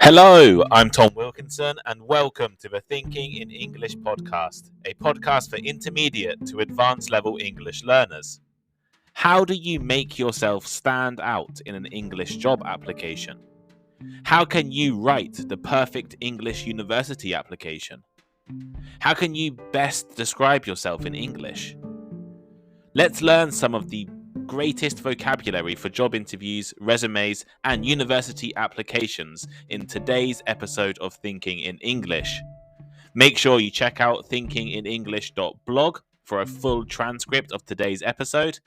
Hello, I'm Tom Wilkinson, and welcome to the Thinking in English podcast, a podcast for intermediate to advanced level English learners. How do you make yourself stand out in an English job application? How can you write the perfect English university application? How can you best describe yourself in English? Let's learn some of the greatest vocabulary for job interviews, resumes, and university applications in today's episode of Thinking in English. Make sure you check out thinkinginenglish.blog for a full transcript of today's episode,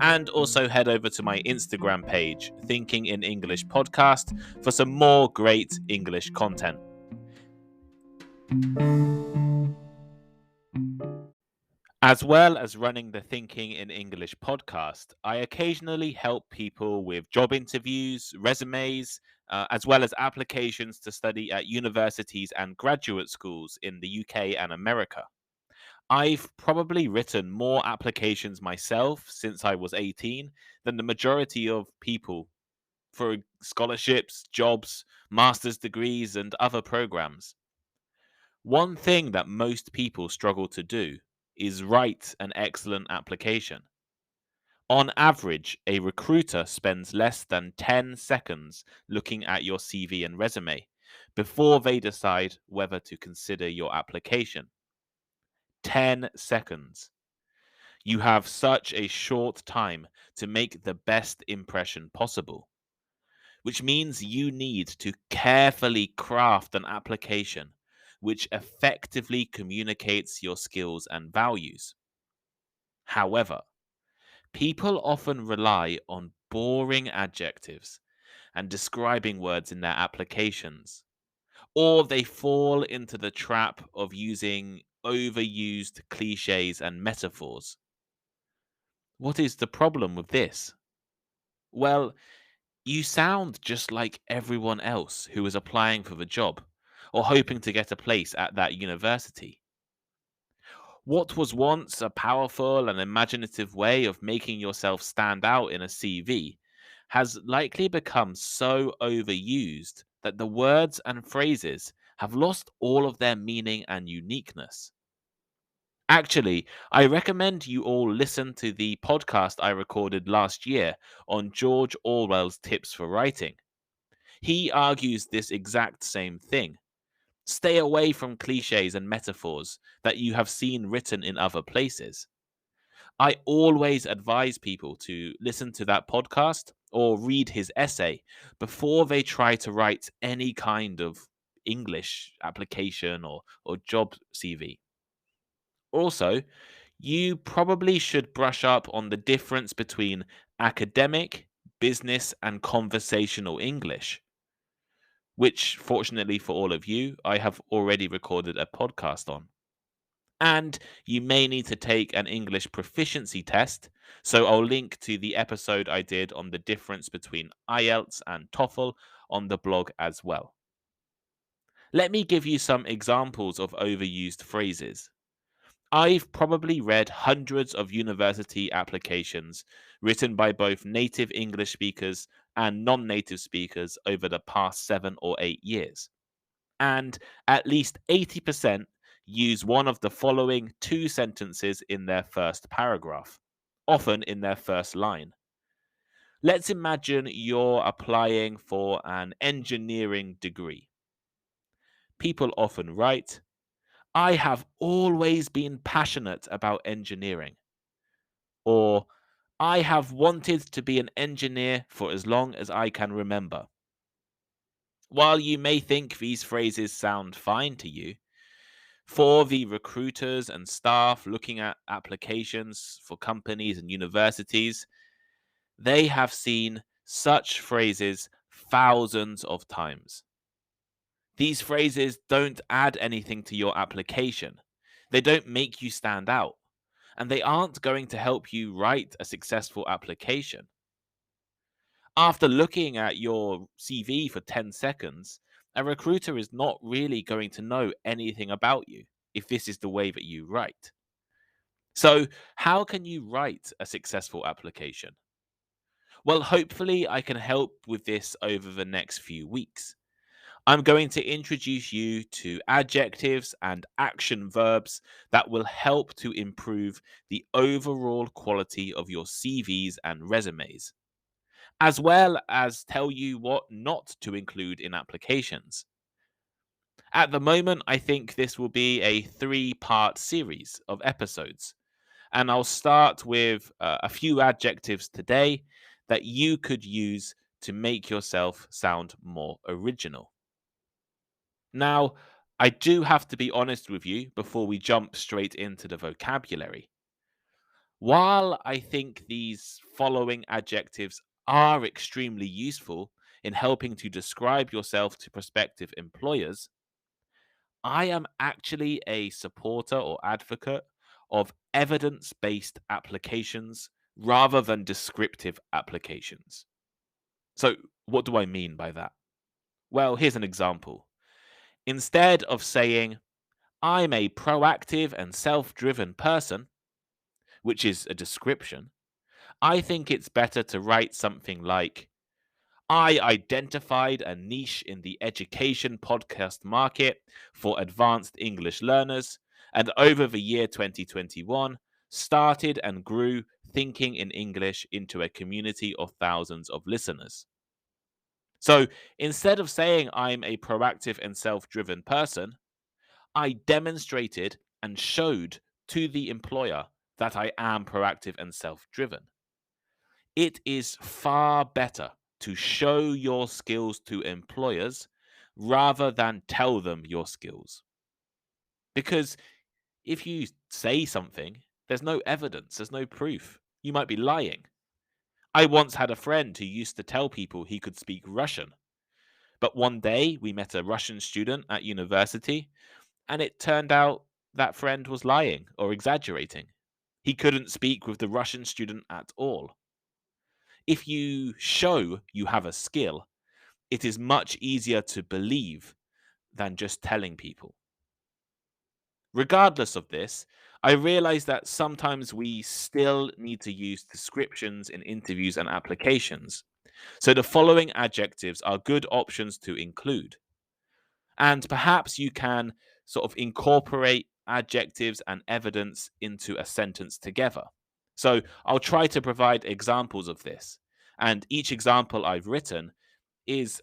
and also head over to my Instagram page, Thinking in English Podcast, for some more great English content. As well as running the Thinking in English podcast, I occasionally help people with job interviews, resumes, as well as applications to study at universities and graduate schools in the UK and America. I've probably written more applications myself since I was 18 than the majority of people for scholarships, jobs, master's degrees, and other programs. One thing that most people struggle to do is write an excellent application. On average, a recruiter spends less than 10 seconds looking at your CV and resume before they decide whether to consider your application. 10 seconds. You have such a short time to make the best impression possible, which means you need to carefully craft an application which effectively communicates your skills and values. However, people often rely on boring adjectives and describing words in their applications, or they fall into the trap of using overused cliches and metaphors. What is the problem with this? Well, you sound just like everyone else who is applying for the job or hoping to get a place at that university. What was once a powerful and imaginative way of making yourself stand out in a CV has likely become so overused that the words and phrases have lost all of their meaning and uniqueness. Actually, I recommend you all listen to the podcast I recorded last year on George Orwell's tips for writing. He argues this exact same thing. Stay away from cliches and metaphors that you have seen written in other places. I always advise people to listen to that podcast or read his essay before they try to write any kind of English application or job CV. Also, you probably should brush up on the difference between academic, business, and conversational English, which, fortunately for all of you, I have already recorded a podcast on. And you may need to take an English proficiency test, so I'll link to the episode I did on the difference between IELTS and TOEFL on the blog as well. Let me give you some examples of overused phrases. I've probably read hundreds of university applications written by both native English speakers and non native speakers over the past 7 or 8 years. And at least 80% use one of the following two sentences in their first paragraph, often in their first line. Let's imagine you're applying for an engineering degree. People often write, I have always been passionate about engineering. Or, I have wanted to be an engineer for as long as I can remember. While you may think these phrases sound fine to you, for the recruiters and staff looking at applications for companies and universities, they have seen such phrases thousands of times. These phrases don't add anything to your application. They don't make you stand out, and they aren't going to help you write a successful application. After looking at your CV for 10 seconds, a recruiter is not really going to know anything about you if this is the way that you write. So, how can you write a successful application? Well, hopefully, I can help with this over the next few weeks. I'm going to introduce you to adjectives and action verbs that will help to improve the overall quality of your CVs and resumes, as well as tell you what not to include in applications. At the moment, I think this will be a 3-part series of episodes, and I'll start with a few adjectives today that you could use to make yourself sound more original. Now, I do have to be honest with you before we jump straight into the vocabulary. While I think these following adjectives are extremely useful in helping to describe yourself to prospective employers, I am actually a supporter or advocate of evidence based applications rather than descriptive applications. So, what do I mean by that? Well, here's an example. Instead of saying, I'm a proactive and self driven person, which is a description, I think it's better to write something like, I identified a niche in the education podcast market for advanced English learners, and over the year 2021, started and grew Thinking in English into a community of thousands of listeners. So instead of saying I'm a proactive and self driven person, I demonstrated and showed to the employer that I am proactive and self driven. It is far better to show your skills to employers rather than tell them your skills. Because if you say something, there's no evidence, there's no proof. You might be lying. I once had a friend who used to tell people he could speak Russian. But one day we met a Russian student at university, and it turned out that friend was lying or exaggerating. He couldn't speak with the Russian student at all. If you show you have a skill, it is much easier to believe than just telling people. Regardless of this, I realize that sometimes we still need to use descriptions in interviews and applications. So the following adjectives are good options to include. And perhaps you can sort of incorporate adjectives and evidence into a sentence together. So I'll try to provide examples of this. And each example I've written is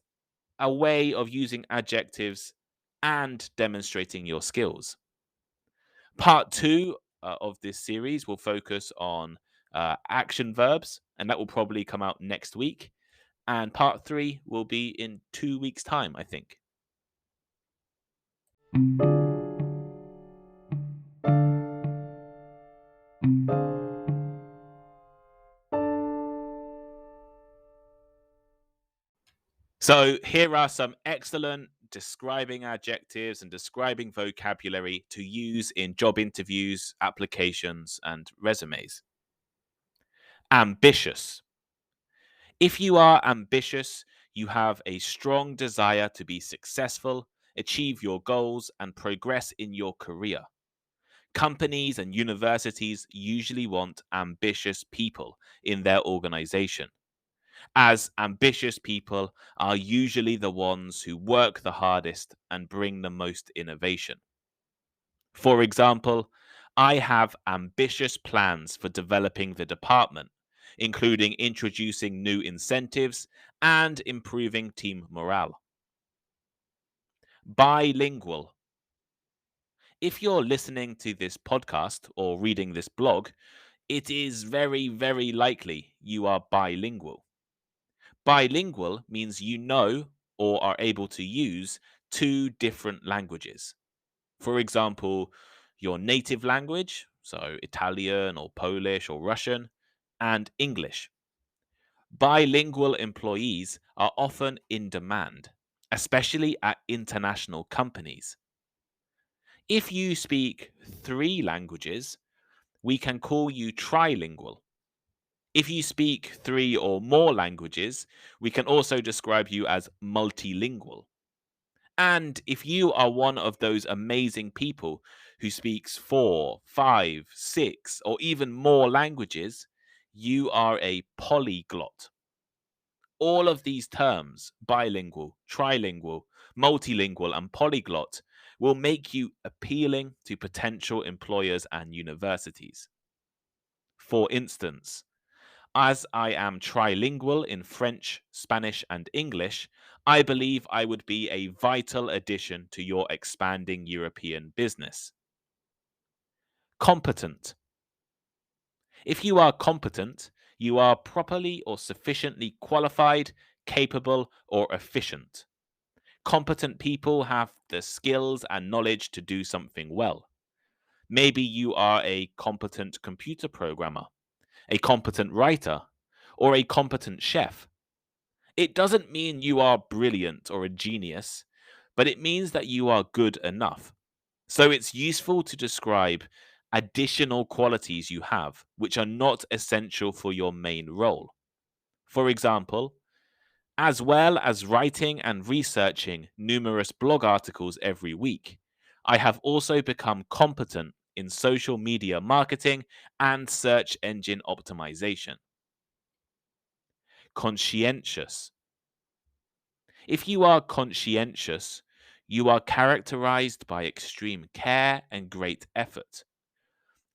a way of using adjectives and demonstrating your skills. Part two of this series will focus on action verbs, and that will probably come out next week. And part three will be in 2 weeks' time, I think. So here are some excellent describing adjectives and describing vocabulary to use in job interviews, applications, and resumes. Ambitious. If you are ambitious, you have a strong desire to be successful, achieve your goals, and progress in your career. Companies and universities usually want ambitious people in their organization, as ambitious people are usually the ones who work the hardest and bring the most innovation. For example, I have ambitious plans for developing the department, including introducing new incentives and improving team morale. Bilingual. If you're listening to this podcast or reading this blog, it is very, very likely you are bilingual. Bilingual means you know or are able to use two different languages. For example, your native language, so Italian or Polish or Russian, and English. Bilingual employees are often in demand, especially at international companies. If you speak 3 languages, we can call you trilingual. If you speak 3 or more languages, we can also describe you as multilingual. And if you are one of those amazing people who speaks 4, 5, 6, or even more languages, you are a polyglot. All of these terms, bilingual, trilingual, multilingual, and polyglot will make you appealing to potential employers and universities. For instance, as I am trilingual in French, Spanish, and English, I believe I would be a vital addition to your expanding European business. Competent. If you are competent, you are properly or sufficiently qualified, capable, or efficient. Competent people have the skills and knowledge to do something well. Maybe you are a competent computer programmer, a competent writer, or a competent chef. It doesn't mean you are brilliant or a genius, but it means that you are good enough. So it's useful to describe additional qualities you have, which are not essential for your main role. For example, as well as writing and researching numerous blog articles every week, I have also become competent in social media marketing and search engine optimization. Conscientious. If you are conscientious, you are characterized by extreme care and great effort.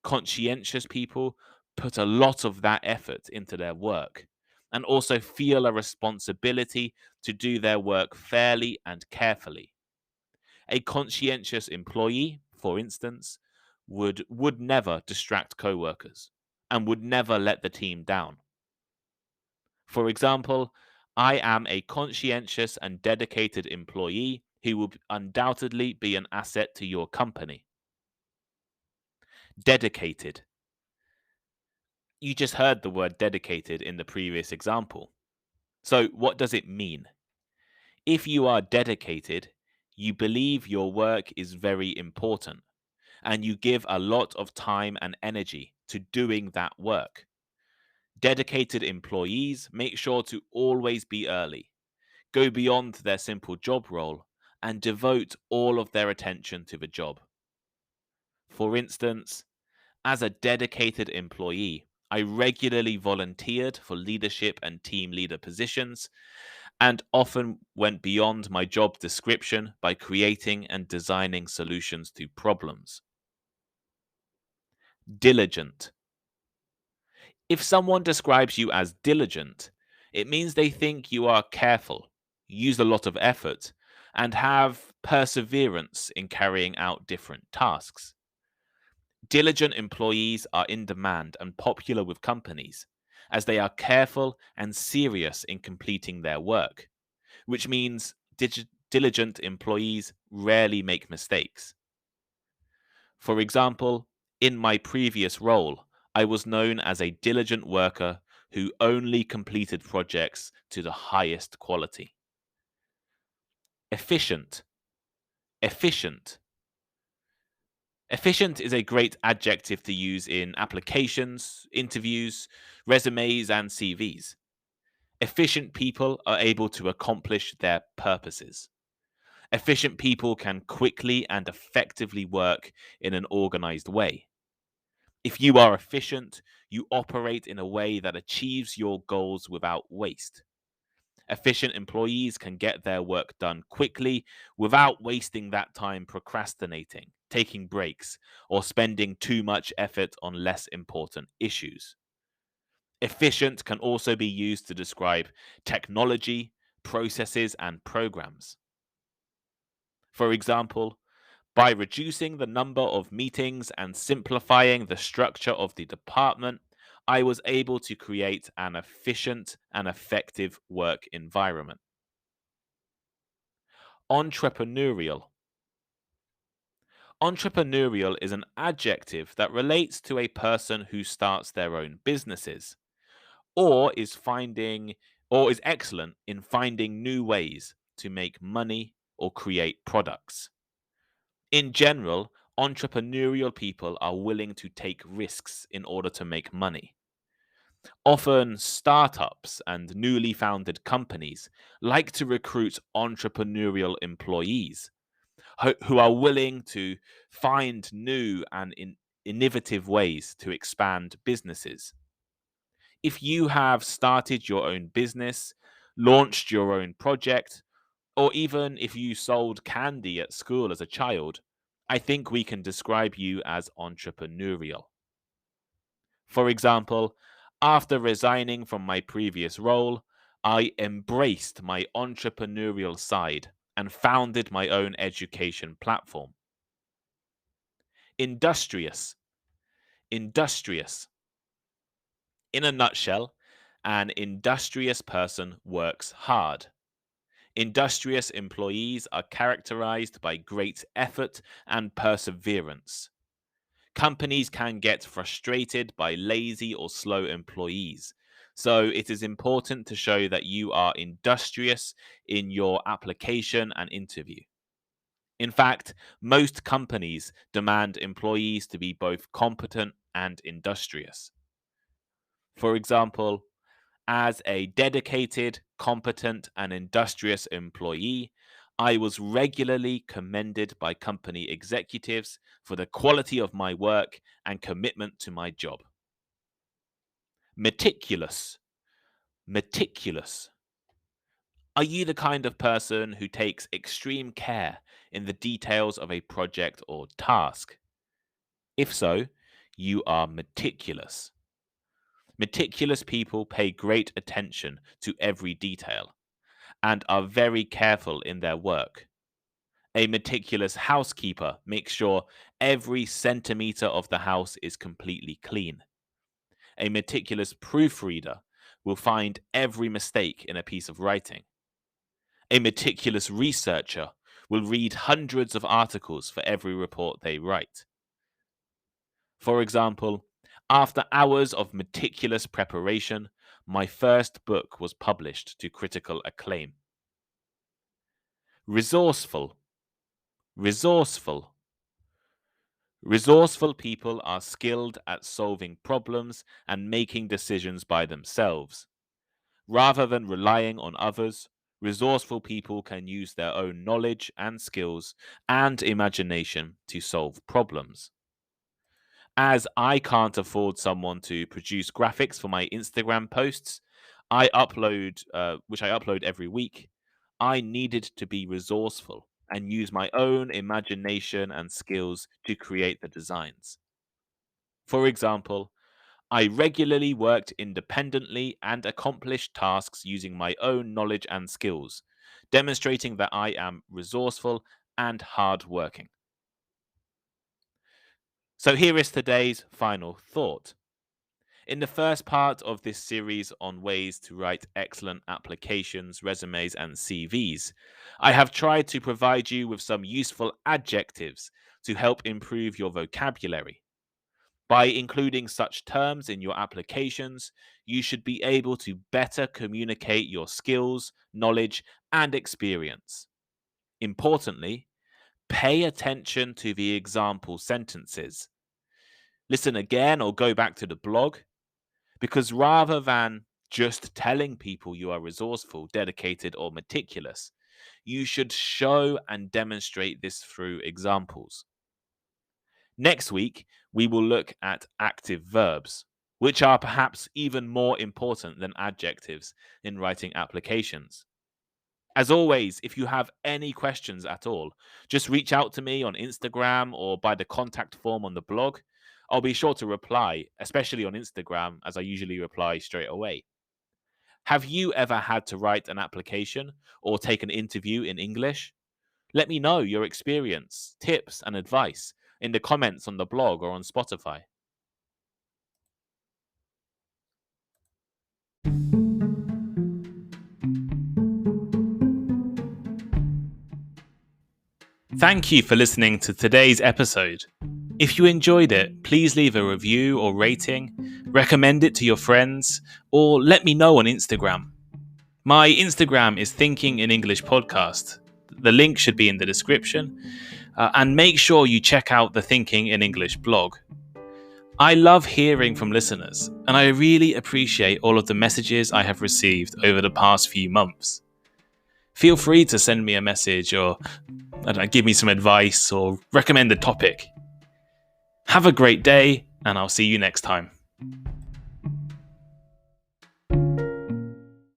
Conscientious people put a lot of that effort into their work and also feel a responsibility to do their work fairly and carefully. A conscientious employee, for instance, would never distract coworkers and would never let the team down. For example, I am a conscientious and dedicated employee who will undoubtedly be an asset to your company. Dedicated. You just heard the word dedicated in the previous example. So, what does it mean? If you are dedicated, you believe your work is very important and you give a lot of time and energy to doing that work. Dedicated employees make sure to always be early, go beyond their simple job role, and devote all of their attention to the job. For instance, as a dedicated employee, I regularly volunteered for leadership and team leader positions and often went beyond my job description by creating and designing solutions to problems. Diligent. If someone describes you as diligent, it means they think you are careful, use a lot of effort, and have perseverance in carrying out different tasks. Diligent employees are in demand and popular with companies, as they are careful and serious in completing their work, which means diligent employees rarely make mistakes. For example, in my previous role, I was known as a diligent worker who only completed projects to the highest quality. Efficient. Efficient. Efficient is a great adjective to use in applications, interviews, resumes, and CVs. Efficient people are able to accomplish their purposes. Efficient people can quickly and effectively work in an organized way. If you are efficient, you operate in a way that achieves your goals without waste. Efficient employees can get their work done quickly without wasting that time procrastinating, taking breaks, or spending too much effort on less important issues. Efficient can also be used to describe technology, processes, and programs. For example, by reducing the number of meetings and simplifying the structure of the department, I was able to create an efficient and effective work environment. Entrepreneurial. Entrepreneurial is an adjective that relates to a person who starts their own businesses or is finding or is excellent in finding new ways to make money or create products. In general, entrepreneurial people are willing to take risks in order to make money. Often, startups and newly founded companies like to recruit entrepreneurial employees who are willing to find new and innovative ways to expand businesses. If you have started your own business, launched your own project, Or even if you sold candy at school as a child, I think we can describe you as entrepreneurial. For example, after resigning from my previous role, I embraced my entrepreneurial side and founded my own education platform. Industrious. Industrious. In a nutshell, an industrious person works hard. Industrious employees are characterized by great effort and perseverance. Companies can get frustrated by lazy or slow employees. So it is important to show that you are industrious in your application and interview. In fact, most companies demand employees to be both competent and industrious. For example, as a dedicated, competent, and industrious employee, I was regularly commended by company executives for the quality of my work and commitment to my job. Meticulous. Meticulous. Are you the kind of person who takes extreme care in the details of a project or task? If so, you are meticulous. Meticulous people pay great attention to every detail and are very careful in their work. A meticulous housekeeper makes sure every centimeter of the house is completely clean. A meticulous proofreader will find every mistake in a piece of writing. A meticulous researcher will read hundreds of articles for every report they write. For example, after hours of meticulous preparation, my first book was published to critical acclaim. Resourceful. Resourceful. Resourceful people are skilled at solving problems and making decisions by themselves. Rather than relying on others, resourceful people can use their own knowledge and skills and imagination to solve problems. As I can't afford someone to produce graphics for my Instagram posts, which I upload every week, I needed to be resourceful and use my own imagination and skills to create the designs. For example, I regularly worked independently and accomplished tasks using my own knowledge and skills, demonstrating that I am resourceful and hardworking. So here is today's final thought. In the first part of this series on ways to write excellent applications, resumes, and CVs, I have tried to provide you with some useful adjectives to help improve your vocabulary. By including such terms in your applications, you should be able to better communicate your skills, knowledge, and experience. Importantly, pay attention to the example sentences. Listen again or go back to the blog, because rather than just telling people you are resourceful, dedicated, or meticulous, you should show and demonstrate this through examples. Next week, we will look at active verbs, which are perhaps even more important than adjectives in writing applications. As always, if you have any questions at all, just reach out to me on Instagram or by the contact form on the blog. I'll be sure to reply, especially on Instagram, as I usually reply straight away. Have you ever had to write an application or take an interview in English? Let me know your experience, tips, and advice in the comments on the blog or on Spotify. Thank you for listening to today's episode. If you enjoyed it, please leave a review or rating, recommend it to your friends, or let me know on Instagram. My Instagram is Thinking in English Podcast. The link should be in the description. And make sure you check out the Thinking in English blog. I love hearing from listeners, and I really appreciate all of the messages I have received over the past few months. Feel free to send me a message or give me some advice or recommend a topic. Have a great day, and I'll see you next time.